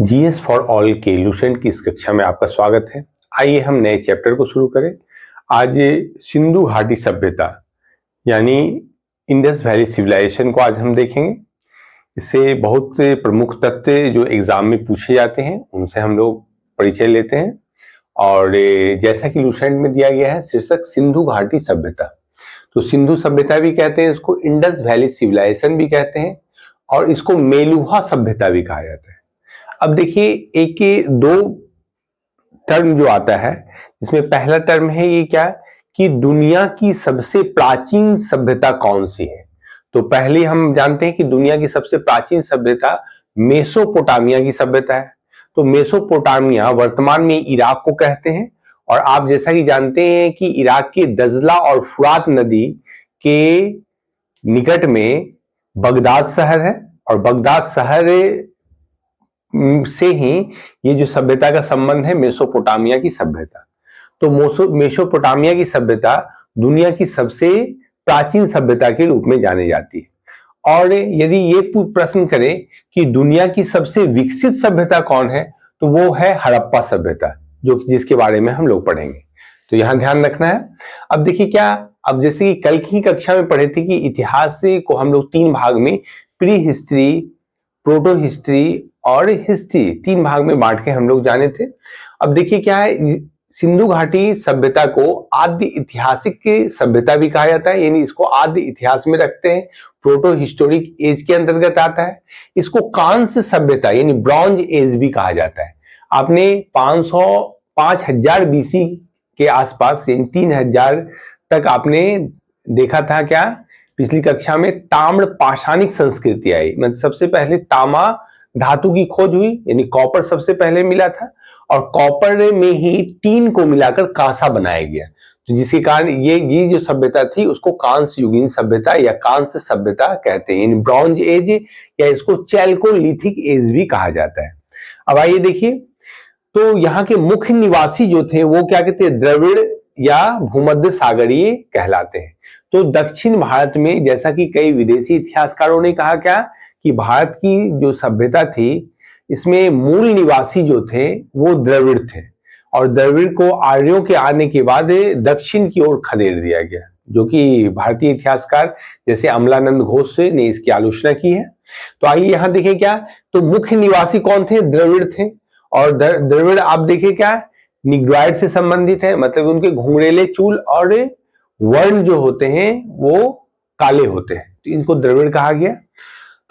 GS for all के Lucent की इस कक्षा में आपका स्वागत है। आइए हम नए चैप्टर को शुरू करें। आज सिंधु घाटी सभ्यता यानी इंडस वैली सिविलाइजेशन को आज हम देखेंगे। इससे बहुत प्रमुख तथ्य जो एग्जाम में पूछे जाते हैं उनसे हम लोग परिचय लेते हैं। और जैसा कि लुसेंट में दिया गया है शीर्षक सिंधु घाटी सभ्यता, तो सिंधु सभ्यता भी कहते हैं, इसको इंडस वैली सिविलाइजेशन भी कहते हैं और इसको मेलुहा सभ्यता भी कहा जाता है। अब देखिए, एक दो टर्म जो आता है, जिसमें पहला टर्म है ये क्या कि दुनिया की सबसे प्राचीन सभ्यता कौन सी है। तो पहले हम जानते हैं कि दुनिया की सबसे प्राचीन सभ्यता मेसोपोटामिया की सभ्यता है। तो मेसोपोटामिया वर्तमान में इराक को कहते हैं और आप जैसा कि जानते हैं कि इराक के दजला और फुरात नदी के निकट में बगदाद शहर है और बगदाद शहर से ही ये जो सभ्यता का संबंध है मेसोपोटामिया की सभ्यता। तो मेसोपोटामिया की सभ्यता दुनिया की सबसे प्राचीन सभ्यता के रूप में जानी जाती है। और यदि ये प्रश्न करें कि दुनिया की सबसे विकसित सभ्यता कौन है, तो वो है हड़प्पा सभ्यता, जो जिसके बारे में हम लोग पढ़ेंगे। तो यहां ध्यान रखना है। अब देखिए क्या, अब जैसे कि कल की कक्षा में पढ़े थे कि इतिहास को हम लोग तीन भाग में, प्री हिस्ट्री, प्रोटो हिस्ट्री और हिस्ट्री, तीन भाग में बांट के हम लोग जाने थे। अब देखिए क्या है, सिंधु घाटी सभ्यता को आद्य ऐतिहासिक सभ्यता भी कहा जाता है, यानी इसको आद्य इतिहास में रखते हैं। प्रोटो हिस्टोरिक एज के अंतर्गत आता है। इसको कांस्य सभ्यता यानी ब्रॉन्ज एज भी कहा जाता है। आपने 5000 बीसी के आसपास, यानी 3000 तक आपने देखा था क्या पिछली कक्षा में, ताम्र पाषाणिक संस्कृति आई। मतलब सबसे पहले तांबा धातु की खोज हुई, यानी कॉपर सबसे पहले मिला था और कॉपर में ही टीन को मिलाकर कांसा बनाया गया। तो जिसके कारण ये जो सभ्यता थी उसको कांस्य युगीन सभ्यता या कांस्य सभ्यता कहते हैं, यानी ब्रॉन्ज एज, या इसको चैल्कोलिथिक एज भी कहा जाता है। अब आइए देखिए, तो यहाँ के मुख्य निवासी जो थे वो क्या कहते हैं, द्रविड़ या भूमध्य सागरीय कहलाते हैं। तो दक्षिण भारत में, जैसा कि कई विदेशी इतिहासकारों ने कहा क्या कि भारत की जो सभ्यता थी इसमें मूल निवासी जो थे वो द्रविड़ थे और द्रविड़ को आर्यों के आने के बाद दक्षिण की ओर खदेड़ दिया गया, जो कि भारतीय इतिहासकार जैसे अमलानंद घोष ने इसकी आलोचना की है। तो आइए यहां देखें क्या, तो मुख्य निवासी कौन थे, द्रविड़ थे। और द्रविड़ आप देखिए क्या निग्रोइड से संबंधित है, मतलब उनके घुंघरेले चूल और वर्ण जो होते हैं वो काले होते हैं, तो इनको द्रविड़ कहा गया।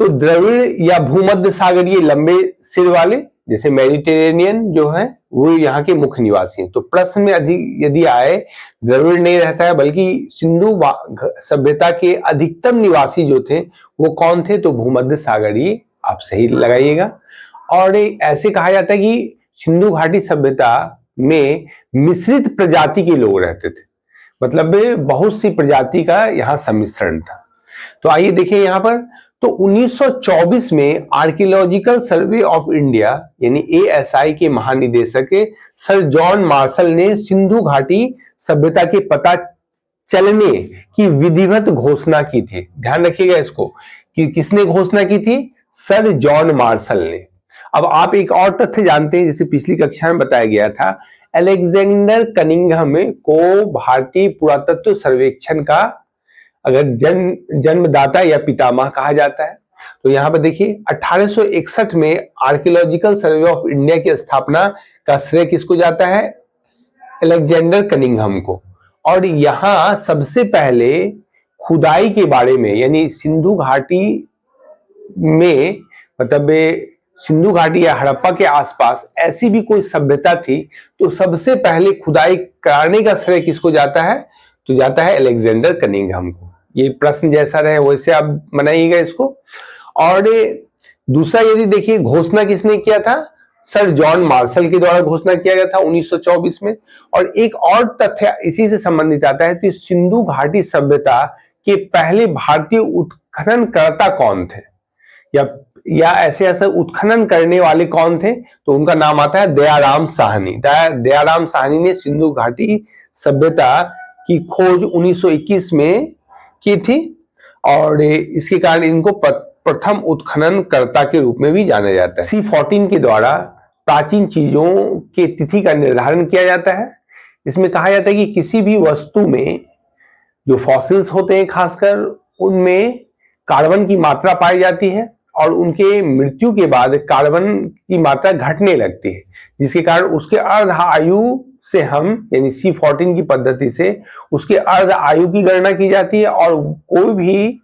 तो द्रविड़ या भूमध्य सागरीय लंबे सिर वाले, जैसे मेडिटेरेनियन जो है, वो यहाँ के मुख्य निवासी हैं। तो प्रश्न में अधिक यदि आए, द्रविड़ नहीं रहता है बल्कि सिंधु सभ्यता के अधिकतम निवासी जो थे वो कौन थे, तो भूमध्य सागरीय, आप सही लगाइएगा। और ऐसे कहा जाता है कि सिंधु घाटी सभ्यता में मिश्रित प्रजाति के लोग रहते थे, मतलब बहुत सी प्रजाति का यहाँ सम्मिश्रण था। तो आइए देखिए यहाँ पर, तो 1924 में आर्कियोलॉजिकल सर्वे ऑफ इंडिया यानी ASI के महानिदेशक सर जॉन मार्शल ने सिंधु घाटी सभ्यता के पता चलने की विधिवत घोषणा की थी। ध्यान रखिएगा इसको कि किसने घोषणा की थी, सर जॉन मार्शल ने। अब आप एक और तथ्य जानते हैं, जैसे पिछली कक्षा में बताया गया था, अलेक्जेंडर कनिंघम को भारतीय पुरातत्व सर्वेक्षण का अगर जन्मदाता या पितामह कहा जाता है। तो यहाँ पर देखिए 1861 में आर्कियोलॉजिकल सर्वे ऑफ इंडिया की स्थापना का श्रेय किसको जाता है, अलेक्जेंडर कनिंघम को। और यहाँ सबसे पहले खुदाई के बारे में, यानी सिंधु घाटी में, मतलब सिंधु घाटी या हड़प्पा के आसपास ऐसी भी कोई सभ्यता थी तो सबसे पहले खुदाई कराने का श्रेय किसको जाता है, तो जाता है अलेक्जेंडर कनिंघम को। ये प्रश्न जैसा रहे वैसे आप बनाइएगा इसको। और दूसरा यदि देखिए, घोषणा किसने किया था, सर जॉन मार्शल के द्वारा घोषणा किया गया था 1924 में। और एक और तथ्य इसी से संबंधित आता है कि सिंधु घाटी सभ्यता के पहले भारतीय उत्खननकर्ता कौन थे, या ऐसे उत्खनन करने वाले कौन थे, तो उनका नाम आता है दयाराम साहनी। दयाराम साहनी ने सिंधु घाटी सभ्यता की खोज 1921 में की थी और इसके कारण इनको प्रथम उत्खननकर्ता के रूप में भी जाना जाता है। C14 के द्वारा प्राचीन चीजों के तिथि का निर्धारण किया जाता है। इसमें कहा जाता है कि किसी भी वस्तु में जो फॉसिल्स होते हैं खासकर उनमें कार्बन की मात्रा पाई जाती है और उनके मृत्यु के बाद कार्बन की मात्रा घटने लगती है, जिसके कारण उसके अर्ध आयु से हम यानी C14 की पद्धति से उसके अर्ध आयु की गणना की जाती है और कोई भी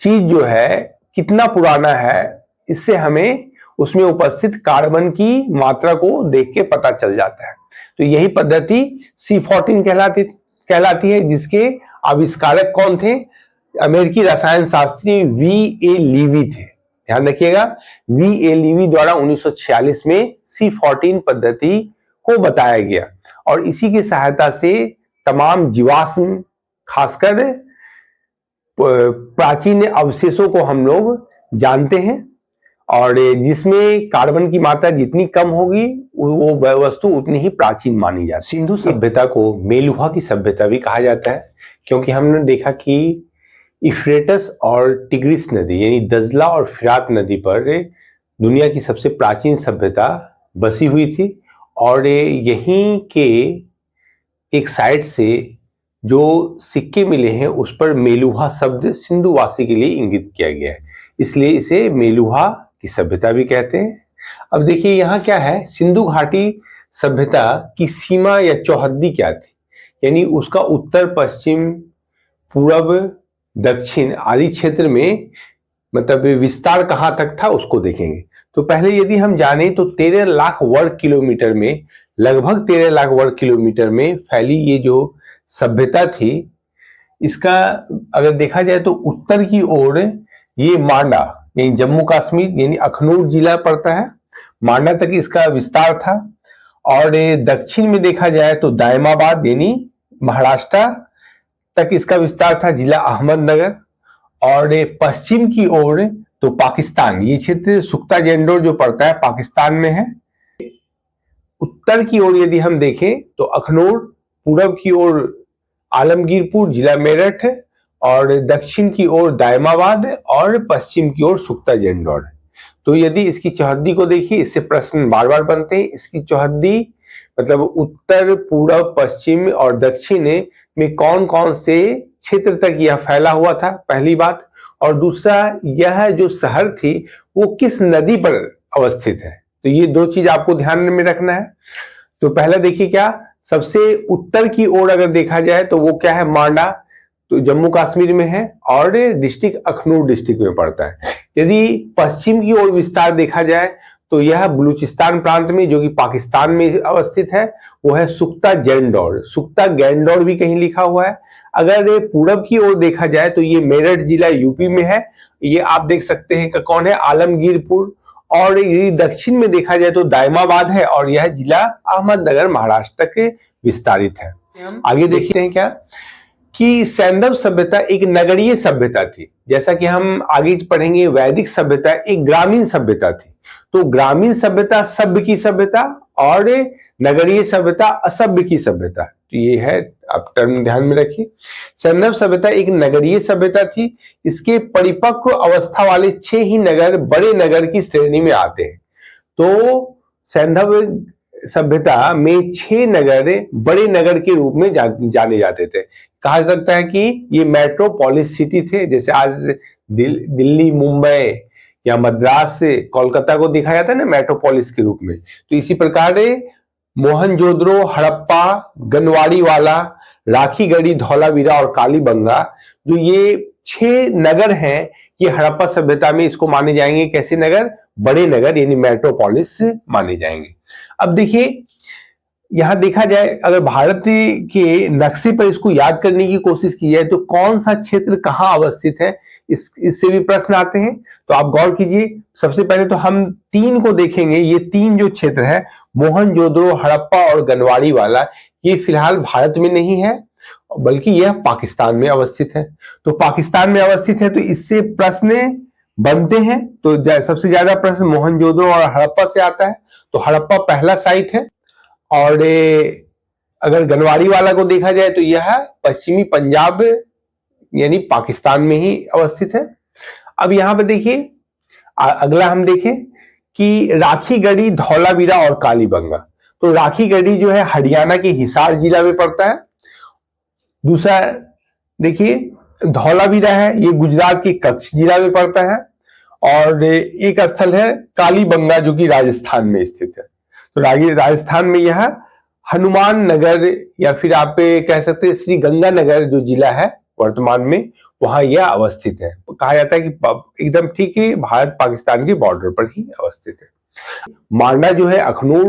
चीज जो है कितना पुराना है इससे हमें उसमें उपस्थित कार्बन की मात्रा को देख के पता चल जाता है। तो यही पद्धति C14 कहलाती है, जिसके आविष्कारक कौन थे? अमेरिकी रसायन शास्त्री V.A. लीवी थे। ध्यान रखिएगा, V.A. लीवी द्वारा 1946 में C14 पद्धति को बताया गया और इसी की सहायता से तमाम जीवाश्म खासकर प्राचीन अवशेषों को हम लोग जानते हैं और जिसमें कार्बन की मात्रा जितनी कम होगी वो वस्तु उतनी ही प्राचीन मानी जाती है। सिंधु सभ्यता को मेलुहा की सभ्यता भी कहा जाता है क्योंकि हमने देखा कि यूफ्रेटस और टिग्रिस नदी यानी दजला और फिरात नदी पर दुनिया की सबसे प्राचीन सभ्यता बसी हुई थी और यहीं के एक साइट से जो सिक्के मिले हैं उस पर मेलुहा शब्द सिंधुवासी के लिए इंगित किया गया है, इसलिए इसे मेलुहा की सभ्यता भी कहते हैं। अब देखिए यहाँ क्या है, सिंधु घाटी सभ्यता की सीमा या चौहद्दी क्या थी, यानी उसका उत्तर पश्चिम पूर्व दक्षिण आदि क्षेत्र में मतलब विस्तार कहाँ तक था उसको देखेंगे। तो पहले यदि हम जाने तो 13 लाख वर्ग किलोमीटर में, लगभग 13 लाख वर्ग किलोमीटर में फैली ये जो सभ्यता थी, इसका अगर देखा जाए तो उत्तर की ओर ये मांडा यानी जम्मू कश्मीर यानी अखनूर जिला पड़ता है, मांडा तक इसका विस्तार था और दक्षिण में देखा जाए तो दायमाबाद यानी महाराष्ट्र तक इसका विस्तार था, जिला अहमदनगर। और पश्चिम की ओर तो पाकिस्तान, ये क्षेत्र सुख्ता जेंडोर जो पड़ता है पाकिस्तान में है। उत्तर की ओर यदि हम देखें तो अखनूर, पूरब की ओर आलमगीरपुर जिला मेरठ और दक्षिण की ओर दायमाबाद और पश्चिम की ओर सुख्ता जेंडोर। तो यदि इसकी चौहद्दी को देखिए, इससे प्रश्न बार बार बनते हैं। इसकी चौहद्दी मतलब उत्तर पूर्व पश्चिम और दक्षिण में कौन कौन से क्षेत्र तक यह फैला हुआ था, पहली बात। और दूसरा, यह जो शहर थी वो किस नदी पर अवस्थित है, तो ये दो चीज आपको ध्यान में रखना है। तो पहला देखिए, क्या सबसे उत्तर की ओर अगर देखा जाए तो वो क्या है, मांडा, तो जम्मू कश्मीर में है और डिस्ट्रिक्ट अखनूर डिस्ट्रिक्ट में पड़ता है। यदि पश्चिम की ओर विस्तार देखा जाए तो यह बलूचिस्तान प्रांत में जो कि पाकिस्तान में अवस्थित है वो है सुख्ता जेंडोर, सुख्ता गैंडोर भी कहीं लिखा हुआ है। अगर पूरब की ओर देखा जाए तो ये मेरठ जिला यूपी में है, ये आप देख सकते हैं कि कौन है, आलमगीरपुर। और ये दक्षिण में देखा जाए तो दायमाबाद है और यह जिला अहमदनगर महाराष्ट्र तक विस्तारित है। आगे देखते हैं क्या कि सैंधव सभ्यता एक नगरीय सभ्यता थी, जैसा कि हम आगे पढ़ेंगे। वैदिक सभ्यता एक ग्रामीण सभ्यता थी। तो ग्रामीण सभ्यता सभ्य की सभ्यता और नगरीय सभ्यता असभ्य की सभ्यता, तो ये है, आप टर्म ध्यान में रखिए। सैंधव सभ्यता एक नगरीय सभ्यता थी। इसके परिपक्व अवस्था वाले 6 ही नगर बड़े नगर की श्रेणी में आते हैं। तो सैंधव सभ्यता में 6 नगर बड़े नगर के रूप में जाने जाते थे। कहा जा सकता है कि ये मेट्रोपोलिस सिटी थे, जैसे आज दिल्ली, मुंबई या मद्रास से कोलकाता को देखा जाता है ना मेट्रोपोलिस के रूप में। तो इसी प्रकार मोहनजोदड़ो, हड़प्पा, गनवाड़ीवाला, राखीगढ़ी, धौलावीरा और कालीबंगा, जो ये 6 नगर हैं, ये हड़प्पा सभ्यता में इसको माने जाएंगे कैसे नगर, बड़े नगर यानी मेट्रोपोलिस माने जाएंगे। अब देखिए यहां देखा जाए, अगर भारत के नक्शे पर इसको याद करने की कोशिश की जाए तो कौन सा क्षेत्र कहां अवस्थित है, इससे भी प्रश्न आते हैं। तो आप गौर कीजिए, सबसे पहले तो हम 3 को देखेंगे। ये 3 जो क्षेत्र है, मोहनजोदड़ो, हड़प्पा और गनवाड़ी वाला, ये फिलहाल भारत में नहीं है बल्कि यह पाकिस्तान में अवस्थित है। तो पाकिस्तान में अवस्थित है तो इससे प्रश्न बनते हैं। तो सबसे ज्यादा प्रश्न मोहनजोदड़ो और हड़प्पा से आता है। तो हड़प्पा पहला साइट है और अगर गनवाड़ी वाला को देखा जाए तो यह पश्चिमी पंजाब यानी पाकिस्तान में ही अवस्थित है। अब यहाँ पे देखिए अगला हम देखें कि राखीगढ़ी, धौलावीरा और कालीबंगा। तो राखीगढ़ी जो है हरियाणा के हिसार जिला में पड़ता है। दूसरा देखिए धौलावीरा है, ये गुजरात के कच्छ जिला में पड़ता है। और एक स्थल है कालीबंगा जो कि राजस्थान में स्थित है। तो राजस्थान में यह हनुमान नगर या फिर आप कह सकते हैं श्री गंगानगर जो जिला है वर्तमान में, वहां यह अवस्थित है। कहा जाता है कि एकदम ठीक है भारत पाकिस्तान के बॉर्डर पर ही अवस्थित है। मांडा जो है अखनूर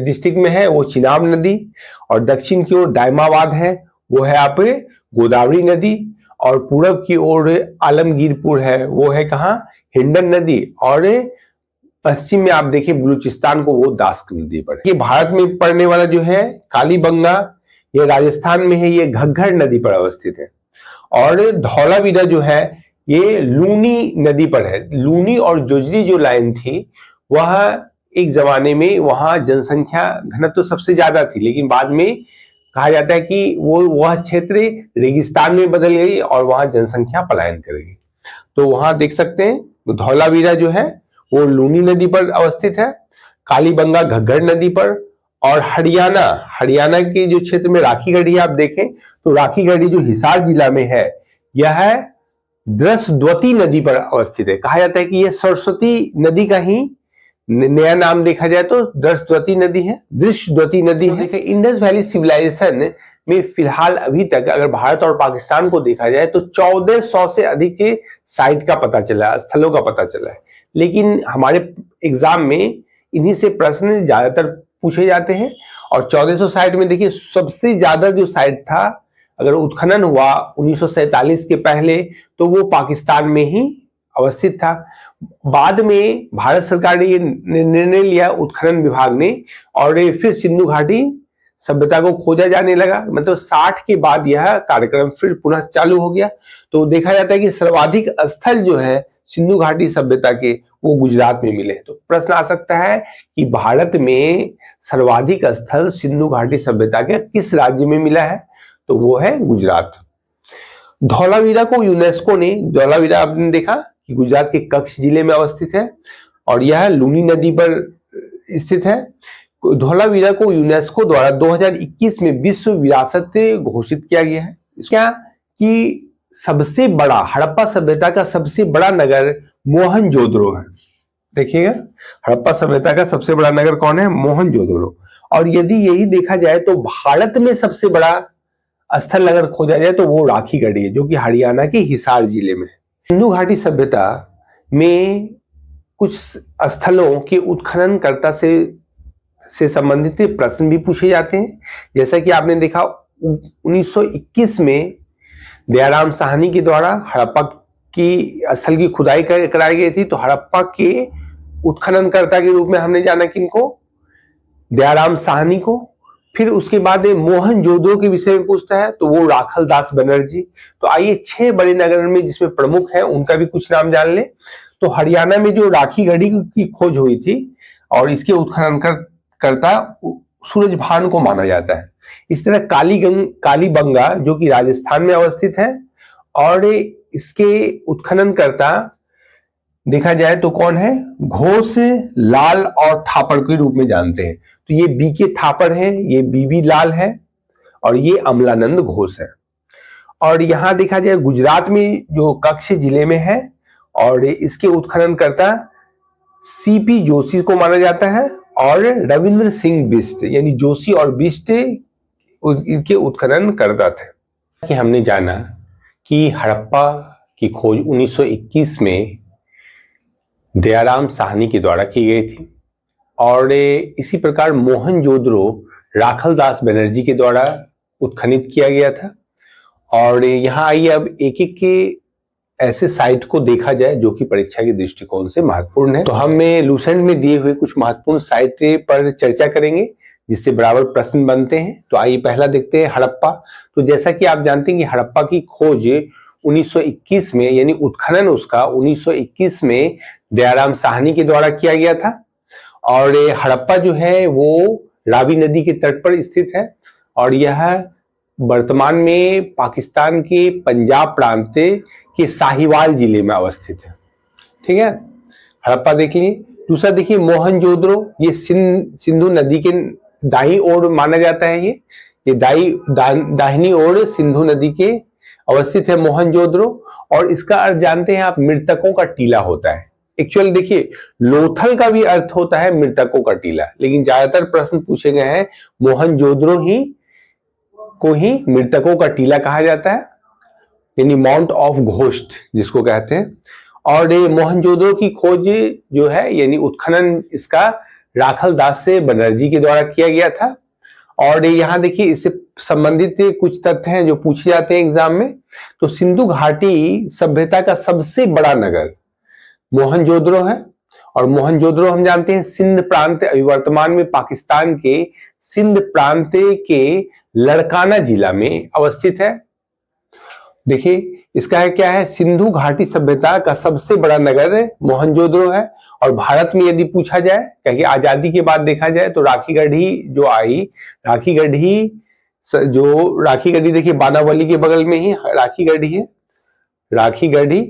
डिस्ट्रिक्ट में है, वो चिनाब नदी। और दक्षिण की ओर दायमाबाद है, वो है आप गोदावरी नदी। और पूरब की ओर आलमगीरपुर है, वो है कहाँ, हिंडन नदी। और पश्चिम में आप देखिए बलूचिस्तान को, वो दास्क नदी पर। ये भारत में पड़ने वाला जो है कालीबंगा, ये राजस्थान में है, ये घग्गर नदी पर अवस्थित है। और धौलावीरा जो है ये लूनी नदी पर है। लूनी और जोजरी जो लाइन थी वह एक जमाने में वहां जनसंख्या घनत्व तो सबसे ज्यादा थी, लेकिन बाद में कहा जाता है कि वह क्षेत्र रेगिस्तान में बदल गई और वहां जनसंख्या पलायन कर गई। तो वहां देख सकते हैं धौलावीरा जो है वो लूनी नदी पर अवस्थित है, कालीबंगा घग्गर नदी पर। और हरियाणा के जो क्षेत्र में राखीगढ़ी आप देखें तो राखीगढ़ी जो हिसार जिला में है, यह दृशद्वती नदी पर अवस्थित है। कहा जाता है कि यह सरस्वती नदी का ही नया नाम देखा जाए तो दृशद्वती नदी है, दृशद्वती नदी है। देखिए इंडस वैली सिविलाइजेशन में फिलहाल अभी तक अगर भारत और पाकिस्तान को देखा जाए तो 1400 से अधिक के साइट का पता चला है, स्थलों का पता चला है। लेकिन हमारे एग्जाम में इन्हीं से प्रश्न ज्यादातर पूछे जाते हैं। और 1400 साइट में देखिए सबसे ज्यादा जो साइट था, अगर उत्खनन हुआ 1947 के पहले, तो वो पाकिस्तान में ही अवस्थित था। बाद में भारत सरकार ने ये निर्णय लिया उत्खनन विभाग ने, और फिर सिंधु घाटी सभ्यता को खोजा जाने लगा। मतलब 60 के बाद यह कार्यक्रम फिर पुनः चालू हो गया। तो देखा जाता है कि सर्वाधिक स्थल जो है सिंधु घाटी सभ्यता के, वो गुजरात में मिले। तो प्रश्न आ सकता है कि भारत में सर्वाधिक स्थल सिंधु घाटी सभ्यता के किस राज्य में मिला है, तो वो है गुजरात। धौलावीरा को यूनेस्को ने, धौलावीरा आपने देखा कि गुजरात के कच्छ जिले में अवस्थित है और यह लूनी नदी पर स्थित है। धौलावीरा को यूनेस्को द्वारा 2021 में विश्व विरासत घोषित किया गया है। क्या कि सबसे बड़ा हड़प्पा सभ्यता का सबसे बड़ा नगर मोहनजोदड़ो है। देखिएगा हड़प्पा सभ्यता का सबसे बड़ा नगर कौन है, मोहनजोदड़ो। और यदि यही देखा जाए तो भारत में सबसे बड़ा स्थल अगर खोजा जाए तो वो राखीगढ़ी है, जो कि हरियाणा के हिसार जिले में है। सिंधु घाटी सभ्यता में कुछ स्थलों के उत्खननकर्ता से संबंधित प्रश्न भी पूछे जाते हैं। जैसा कि आपने देखा 1921 में दयाराम साहनी के द्वारा हड़प्पा की स्थल की खुदाई कराई गई थी। तो हड़प्पा के उत्खननकर्ता के रूप में हमने जाना किनको, दयाराम साहनी को। फिर उसके बाद मोहनजोदड़ो के विषय में पूछता है तो वो राखल दास बनर्जी। तो आइए 6 बड़े नगर में जिसमें प्रमुख है उनका भी कुछ नाम जान ले। तो हरियाणा में जो राखीगढ़ी की खोज हुई थी और इसके उत्खननकर्ता सूरजभान को माना जाता है। इस तरह कालीबंगा जो कि राजस्थान में अवस्थित है और इसके उत्खननकर्ता देखा जाए तो कौन है, घोष, लाल और थापड़ के रूप में जानते हैं। तो ये बीके थापड़ है, ये बीबी लाल है और ये अमलानंद घोष है। और यहां देखा जाए गुजरात में जो कच्छ जिले में है और इसके उत्खननकर्ता सीपी जोशी को माना जाता है और रविंद्र सिंह बिष्ट, यानी जोशी और बिष्ट इनके उत्खनन करता थे। कि हमने जाना कि हड़प्पा की खोज 1921 में दयाराम साहनी के द्वारा की गई थी और इसी प्रकार मोहनजोदड़ो राखल दास बनर्जी के द्वारा उत्खनित किया गया था। और यहाँ आइए अब एक एक के ऐसे साइट को देखा जाए जो कि परीक्षा के दृष्टिकोण से महत्वपूर्ण है। तो हम लूसेंट में दिए हुए कुछ महत्वपूर्ण साइट पर चर्चा करेंगे जिससे बराबर प्रश्न बनते हैं। तो आइए पहला देखते हैं हड़प्पा। तो जैसा कि आप जानते हैं कि हड़प्पा की खोज 1921 में, यानी उत्खनन उसका 1921 में दयाराम साहनी के द्वारा किया गया था। और हड़प्पा जो है वो रावी नदी के तट पर स्थित है और यह वर्तमान में पाकिस्तान के पंजाब प्रांत के साहिवाल जिले में अवस्थित है। ठीक है, हड़प्पा देख लीजिए। दूसरा देखिए मोहनजोदड़ो, ये सिंधु नदी के दाई ओर माना जाता है। ये दाहिनी ओर सिंधु नदी के अवस्थित है मोहनजोदड़ो। और इसका अर्थ जानते हैं आप, मृतकों का टीला होता है। एक्चुअल देखिए लोथल का भी अर्थ होता है मृतकों का टीला, लेकिन ज्यादातर प्रश्न पूछे गए हैं मोहनजोदड़ो को ही मृतकों का टीला कहा जाता है, यानी माउंट ऑफ घोस्ट जिसको कहते हैं। और ये मोहनजोदड़ो की खोज जो है यानी उत्खनन इसका राखल दास से बनर्जी के द्वारा किया गया था। और यहाँ देखिए इससे संबंधित कुछ तथ्य हैं जो पूछे जाते हैं एग्जाम में। तो सिंधु घाटी सभ्यता का सबसे बड़ा नगर मोहनजोदड़ो है। और मोहनजोदड़ो हम जानते हैं सिंध प्रांत, अभी वर्तमान में पाकिस्तान के सिंध प्रांत के लड़काना जिला में अवस्थित है। देखिए इसका है क्या है, सिंधु घाटी सभ्यता का सबसे बड़ा नगर मोहनजोदड़ो है। और भारत में यदि पूछा जाए, क्योंकि आजादी के बाद देखा जाए तो राखीगढ़ी जो आई, राखीगढ़ी देखिए बानावली के बगल में ही राखीगढ़ी है। राखीगढ़ी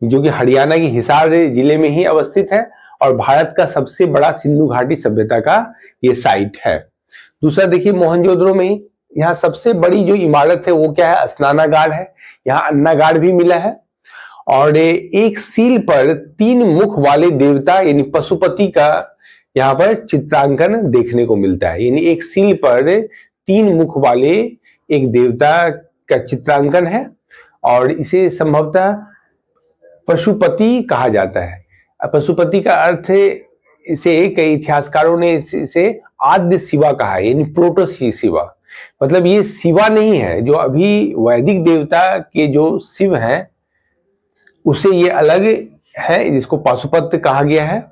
जो कि हरियाणा के हिसार जिले में ही अवस्थित है और भारत का सबसे बड़ा सिंधु घाटी सभ्यता का ये साइट है। दूसरा देखिए मोहनजोदड़ो में ही यहाँ सबसे बड़ी जो इमारत है वो क्या है, स्नानागार है। यहाँ अन्नागार भी मिला है। और एक सील पर 3 मुख वाले देवता यानी पशुपति का यहाँ पर चित्रांकन देखने को मिलता है। यानी एक सील पर 3 मुख वाले एक देवता का चित्रांकन है और इसे संभवतः पशुपति कहा जाता है। पशुपति का अर्थ इसे कई इतिहासकारों ने इसे आद्य शिवा कहा है, यानी प्रोटो शिवा। मतलब ये शिवा नहीं है जो अभी वैदिक देवता के जो शिव हैं उसे ये अलग है, जिसको पाशुपत कहा गया है।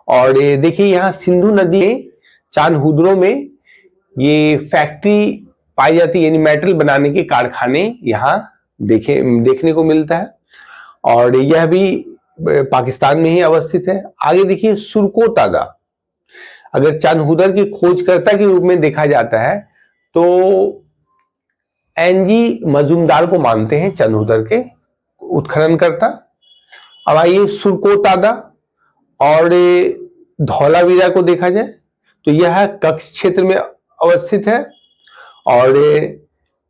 और देखिए यहाँ सिंधु नदी चांदहुदरो में ये फैक्ट्री पाई जाती है, यानी मेटल बनाने के कारखाने यहाँ देखने को मिलता है। और यह भी पाकिस्तान में ही अवस्थित है। आगे देखिए सुरकोतादा, अगर चांदहुदर की खोजकर्ता के रूप में देखा जाता है तो एनजी मजूमदार को मानते हैं चांदहुदर के उत्खनन करता। अब आइए सुरकोतादा और धौलावीरा को देखा जाए तो यह कक्ष क्षेत्र में अवस्थित है। और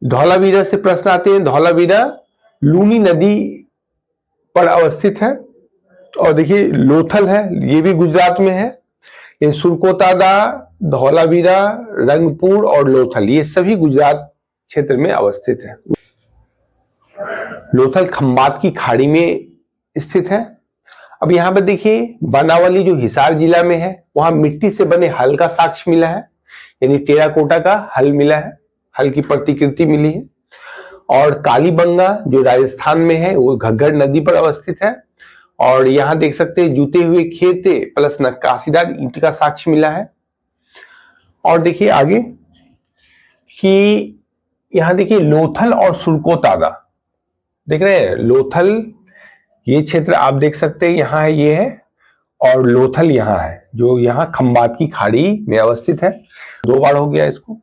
धौलावीरा से प्रश्न आते हैं। धौलावीरा लूनी नदी पर अवस्थित है। और देखिए लोथल है, ये भी गुजरात में है। ये सुरकोतादा, धौलावीरा, रंगपुर और लोथल ये सभी गुजरात क्षेत्र में अवस्थित है। लोथल खंबात की खाड़ी में स्थित है। अब यहाँ पर देखिए बनावली जो हिसार जिला में है वहां मिट्टी से बने हल का साक्ष्य मिला है, यानी टेराकोटा का हल मिला है, हल की प्रतिकृति मिली है। और कालीबंगा जो राजस्थान में है वो घग्गर नदी पर अवस्थित है। और यहाँ देख सकते हैं जूते हुए खेत प्लस नक्काशीदार ईंट का साक्ष्य मिला है। और देखिए आगे कि यहाँ देखिए लोथल और सुरकोतादा देख रहे हैं। लोथल ये क्षेत्र आप देख सकते हैं यहाँ है, ये है। और लोथल यहाँ है जो यहाँ खंबात की खाड़ी में अवस्थित है। 2 बार हो गया इसको।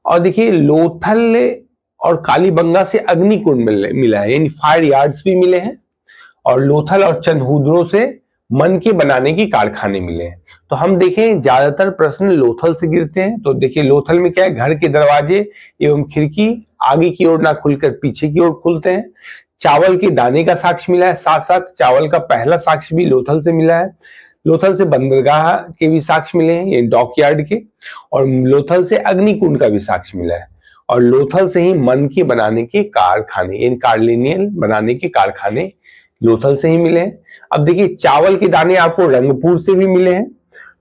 और देखिए लोथल और कालीबंगा से अग्निकुंड मिला है, यानी फायर यार्ड्स भी मिले हैं। और लोथल और चांदहुदरो से मन के बनाने के कारखाने मिले हैं। तो हम देखें ज्यादातर प्रश्न लोथल से गिरते हैं। तो देखिए लोथल में क्या है, घर के दरवाजे एवं खिड़की आगे की ओर ना खुलकर पीछे की ओर खुलते हैं। चावल के दाने का साक्ष्य मिला है, साथ साथ चावल का पहला साक्ष्य भी लोथल से मिला है। लोथल से बंदरगाह के भी साक्ष्य मिले हैं, ये डॉकयार्ड के। और लोथल से अग्निकुंड का भी साक्ष्य मिला है। और लोथल से ही मन के बनाने के कारखाने, इन कार्लिनियल बनाने के कारखाने लोथल से ही मिले हैं। अब देखिए चावल के दाने आपको रंगपुर से भी मिले हैं।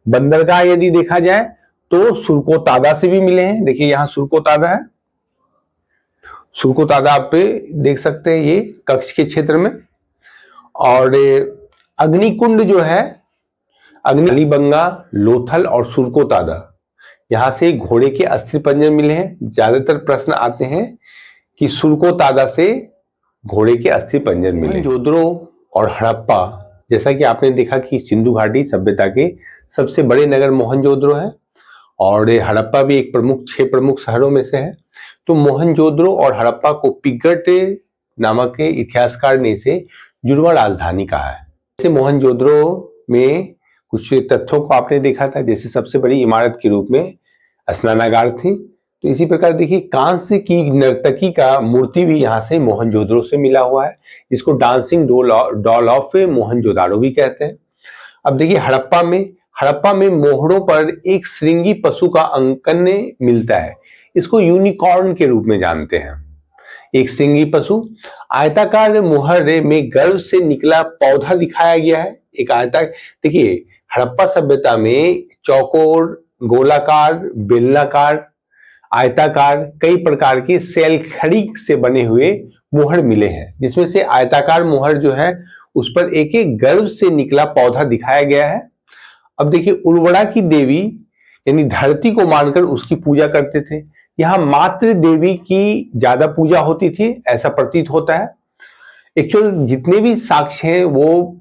बंदरगाह यदि देखा जाए तो सुरकोतादा से भी मिले हैं। देखिए यहाँ सुरकोतादा है, सुरकोतादा आप पे देख सकते हैं ये कक्ष के क्षेत्र में। और अग्निकुंड जो है, कालीबंगा, लोथल और सुरकोतादा यहां से घोड़े के अस्थिपंजर मिले हैं। ज्यादातर प्रश्न आते हैं कि सुरकोतादा से घोड़े के अस्थिपंजर मिले। मोहनजोदड़ो और हड़प्पा, जैसा कि आपने देखा कि सिंधु घाटी सभ्यता के सबसे बड़े नगर मोहनजोदड़ो है और हड़प्पा भी एक 6 प्रमुख शहरों में से है। तो मोहनजोदड़ो और हड़प्पा को पिगट नामक के इतिहासकार ने इसे जुड़वा राजधानी कहा है। जैसे मोहनजोदड़ो में कुछ तथ्यों को आपने देखा था, जैसे सबसे बड़ी इमारत के रूप में स्नानागार थी। तो इसी प्रकार देखिए कांस्य की नर्तकी का मूर्ति भी यहाँ से मोहनजोदड़ो से मिला हुआ है, जिसको डांसिंग डॉल ऑफ मोहनजोदाड़ो भी कहते हैं। अब देखिए हड़प्पा में मोहरों पर एक श्रृंगी पशु का अंकन मिलता है। इसको यूनिकॉर्न के रूप में जानते हैं। एक श्रृंगी पशु, आयताकार मोहर में गर्भ से निकला पौधा दिखाया गया है। एक आयता देखिए हड़प्पा सभ्यता में चौकोर, गोलाकार, बेलनाकार, आयताकार कई प्रकार के शैलखड़ी से बने हुए मोहर मिले हैं, जिसमें से आयताकार मोहर जो है उस पर एक एक गर्भ से निकला पौधा दिखाया गया है। अब देखिए उर्वरा की देवी यानी धरती को मानकर उसकी पूजा करते थे। यहाँ मातृ देवी की ज्यादा पूजा होती थी, ऐसा प्रतीत होता है। एक्चुअल जितने भी साक्ष्य हैं वो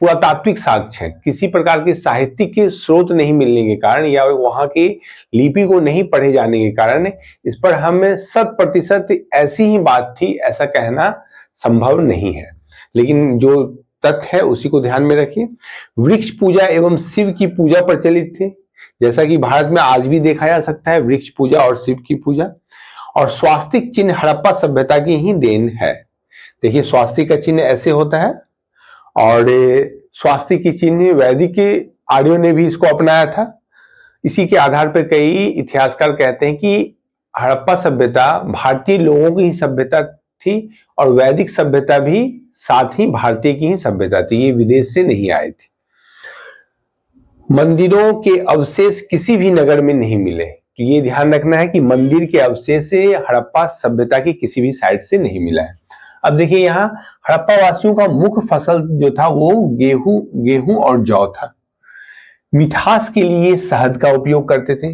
पुरातात्विक साक्ष्य हैं, किसी प्रकार के साहित्यिक के स्रोत नहीं मिलने के कारण या वहां की लिपि को नहीं पढ़े जाने के कारण इस पर हमें 100% ऐसी ही बात थी ऐसा कहना संभव नहीं है। लेकिन जो तथ्य है उसी को ध्यान में रखिए। वृक्ष पूजा एवं शिव की पूजा प्रचलित थी, जैसा कि भारत में आज भी देखा जा सकता है वृक्ष पूजा और शिव की पूजा। और स्वास्तिक चिन्ह हड़प्पा सभ्यता की ही देन है। देखिए स्वास्तिक का चिन्ह ऐसे होता है, और स्वास्तिक की चिन्ह वैदिक के आर्यों ने भी इसको अपनाया था। इसी के आधार पर कई इतिहासकार कहते हैं कि हड़प्पा सभ्यता भारतीय लोगों की ही सभ्यता थी और वैदिक सभ्यता भी साथ ही भारतीय की ही सभ्यता थी, ये विदेश से नहीं आए थे। मंदिरों के अवशेष किसी भी नगर में नहीं मिले, तो ये ध्यान रखना है कि मंदिर के अवशेष हड़प्पा सभ्यता की किसी भी साइट से नहीं मिला है। अब देखिए यहाँ हड़प्पा वासियों का मुख्य फसल जो था वो गेहूं और जौ था। मिठास के लिए शहद का उपयोग करते थे,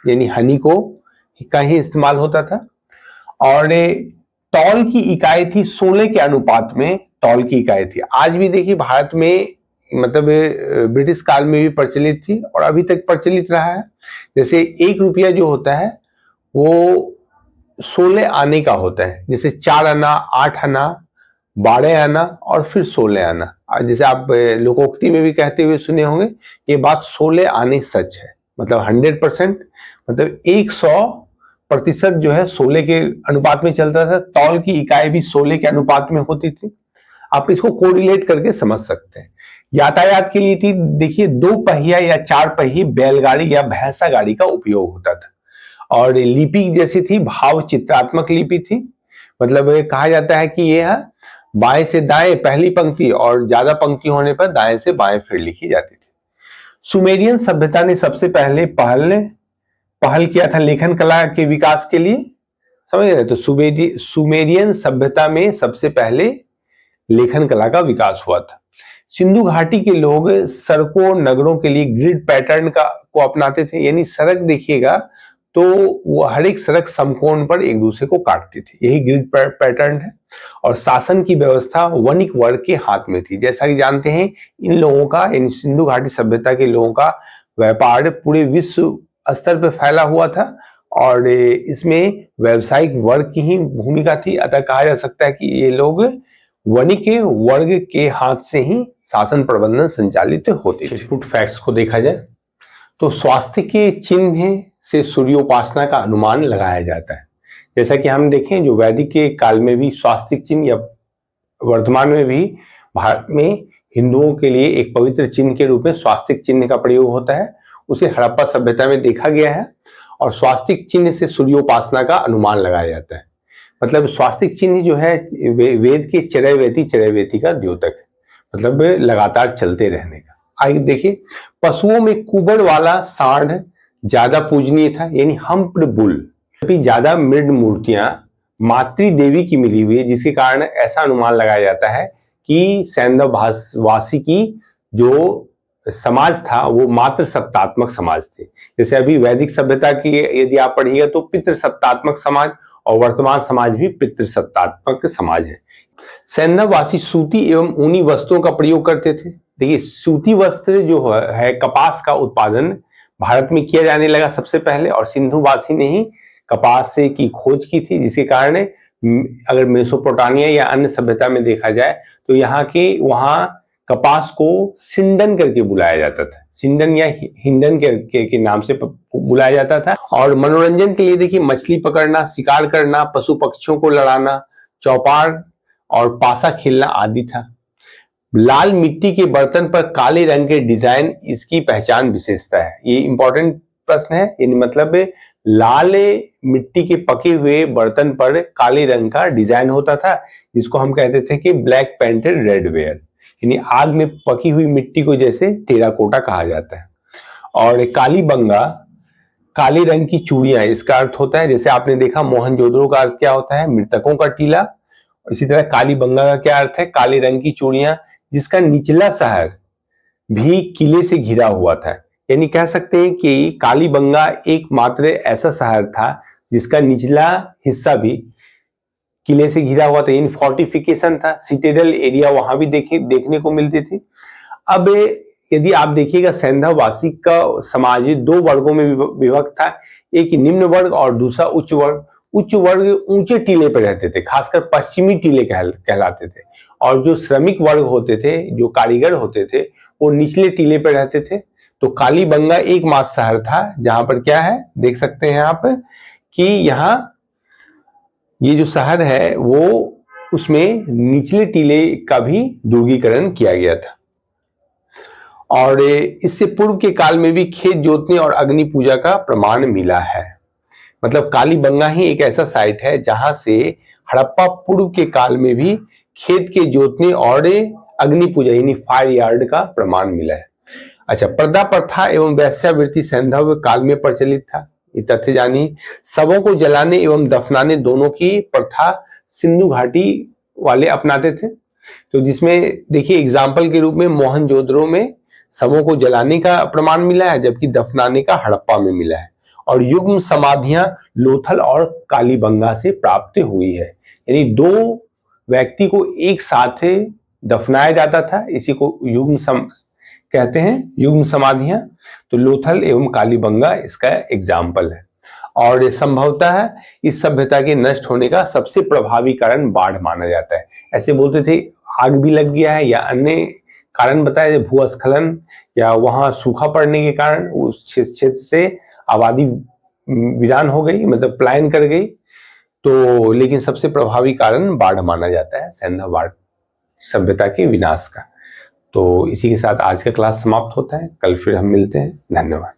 यानी हनी का ही इस्तेमाल होता था। और तौल की इकाई थी, सोने के अनुपात में तौल की इकाई थी। आज भी देखिए भारत में मतलब ब्रिटिश काल में भी प्रचलित थी और अभी तक प्रचलित रहा है। जैसे 1 रुपया जो होता है वो 16 आने का होता है, जैसे 4 आना, 8 आना, 12 आना और फिर 16 आना। जैसे आप लोकोक्ति में भी कहते हुए सुने होंगे, ये बात 16 आने सच है, मतलब 100%, मतलब 100% जो है 16 के अनुपात में चलता था। तौल की इकाई भी 16 के अनुपात में होती थी। आप इसको कोरिलेट करके समझ सकते हैं। यातायात के लिए थी देखिए 2 पहिया या 4 पहिए बैलगाड़ी या भैंसा गाड़ी का उपयोग होता था। और लिपि जैसी थी भाव चित्रात्मक लिपि थी, मतलब कहा जाता है कि यह बाएं से दाएं पहली पंक्ति और ज्यादा पंक्ति होने पर दाएं से बाएं फिर लिखी जाती थी। सुमेरियन सभ्यता ने सबसे पहले पहल किया था लेखन कला के विकास के लिए, समझ रहे? तो सुमेरियन सभ्यता में सबसे पहले लेखन कला का विकास हुआ था। सिंधु घाटी के लोग सड़कों नगरों के लिए ग्रिड पैटर्न को अपनाते थे, यानी सड़क देखिएगा तो वो हर एक सड़क समकोण पर एक दूसरे को काटती थी, यही ग्रिड पैटर्न है। और शासन की व्यवस्था वणिक वर्ग के हाथ में थी। जैसा कि जानते हैं इन लोगों का, इन सिंधु घाटी सभ्यता के लोगों का व्यापार पूरे विश्व स्तर पर फैला हुआ था और इसमें व्यावसायिक वर्ग की ही भूमिका थी। अतः कहा जा सकता है कि ये लोग वणिक वर्ग के हाथ से ही शासन प्रबंधन संचालित होते थे। कुछ फैक्ट्स को देखा जाए तो स्वास्थ्य के चिन्ह से सूर्योपासना का अनुमान लगाया जाता है। जैसा कि हम देखें जो वैदिक के काल में भी स्वास्तिक चिन्ह या वर्तमान में भी भारत में हिंदुओं के लिए एक पवित्र चिन्ह के रूप में स्वास्तिक चिन्ह का प्रयोग होता है, उसे हड़प्पा सभ्यता में देखा गया है। और स्वास्तिक चिन्ह से सूर्योपासना का अनुमान लगाया जाता है। मतलब स्वास्तिक चिन्ह जो है वेद के चरैवेति का द्योतक है, मतलब लगातार चलते रहने का। आइए देखिए पशुओं में कुबड़ वाला सांड ज्यादा पूजनीय था, यानी हम्प्ड बुल। ज्यादा मृड मूर्तियां मातृ देवी की मिली हुई है, जिसके कारण ऐसा अनुमान लगाया जाता है कि सैंधव वासी की जो समाज था वो मातृ सत्तात्मक समाज थे। जैसे अभी वैदिक सभ्यता की यदि आप पढ़िएगा तो पितृ सत्तात्मक समाज, और वर्तमान समाज भी पितृसत्तात्मक समाज है। सैंधववासी सूती एवं ऊनी वस्त्रों का प्रयोग करते थे। देखिए सूती वस्त्र जो है कपास का उत्पादन भारत में किया जाने लगा सबसे पहले, और सिंधुवासी ने ही कपास से की खोज की थी, जिसके कारण अगर मेसोपोटामिया या अन्य सभ्यता में देखा जाए तो वहां कपास को सिंडन करके बुलाया जाता था, सिंडन या हिंडन के नाम से बुलाया जाता था। और मनोरंजन के लिए देखिए मछली पकड़ना, शिकार करना, पशु पक्षियों को लड़ाना, चौपार और पासा खेलना आदि था। लाल मिट्टी के बर्तन पर काले रंग के डिजाइन इसकी पहचान विशेषता है। ये इंपॉर्टेंट प्रश्न है, यानी मतलब लाल मिट्टी के पके हुए बर्तन पर काले रंग का डिजाइन होता था, जिसको हम कहते थे कि ब्लैक पेंटेड रेड वेयर, यानी आग में पकी हुई मिट्टी को जैसे टेराकोटा कहा जाता है। और काली बंगा, काले रंग की चूड़ियां, इसका अर्थ होता है, जैसे आपने देखा मोहनजोदड़ो का अर्थ क्या होता है, मृतकों का टीला। इसी तरह काली बंगा का क्या अर्थ है, काले रंग की चूड़ियां जिसका निचला शहर भी किले से घिरा हुआ था। यानी कह सकते हैं कि कालीबंगा एकमात्र ऐसा शहर था जिसका निचला हिस्सा भी किले से घिरा हुआ था, यानी फोर्टिफिकेशन था, सिटेडल एरिया वहां भी देखने को मिलती थी। अब यदि आप देखिएगा सेंधावासी का समाज दो वर्गों में विभक्त था, एक निम्न वर्ग और दूसरा उच्च वर्ग। उच्च वर्ग ऊंचे टीले पर रहते थे, खासकर पश्चिमी टीले कहलाते थे, और जो श्रमिक वर्ग होते थे, जो कारीगर होते थे, वो निचले टीले पर रहते थे। तो कालीबंगा एकमात्र शहर था जहां पर क्या है, देख सकते हैं आप कि यहाँ ये जो शहर है वो उसमें निचले टीले का भी दुर्गीकरण किया गया था। और इससे पूर्व के काल में भी खेत जोतने और अग्नि पूजा का प्रमाण मिला है। मतलब कालीबंगा ही एक ऐसा साइट है जहां से हड़प्पा पूर्व के काल में भी खेत के जोतने और अग्नि पूजा यानी फायर यार्ड का प्रमाण मिला है। अच्छा, पर्दा प्रथा एवं वैश्यावृत्ति सैंधव काल में प्रचलित था, ये तथ्य जानिए। शवों को जलाने एवं दफनाने दोनों की प्रथा सिंधु घाटी वाले अपनाते थे। तो जिसमें देखिए एग्जाम्पल के रूप में मोहनजोदड़ो में शवों को जलाने का प्रमाण मिला है, जबकि दफनाने का हड़प्पा में मिला है। और युग्म समाधियां लोथल और कालीबंगा से प्राप्त हुई है, यानी दो व्यक्ति को एक साथ दफनाया जाता था, इसी को कहते हैं युग्म समाधियां। तो लोथल एवं कालीबंगा इसका एग्जाम्पल है। और संभवतः इस सभ्यता के नष्ट होने का सबसे प्रभावी कारण बाढ़ माना जाता है। ऐसे बोलते थे आग भी लग गया है या अन्य कारण बताए, भूस्खलन या वहां सूखा पड़ने के कारण उस क्षेत्र से आबादी वीरान हो गई, मतलब पलायन कर गई। तो लेकिन सबसे प्रभावी कारण बाढ़ माना जाता है, सेंधव सभ्यता के विनाश का। तो इसी के साथ आज का क्लास समाप्त होता है, कल फिर हम मिलते हैं। धन्यवाद।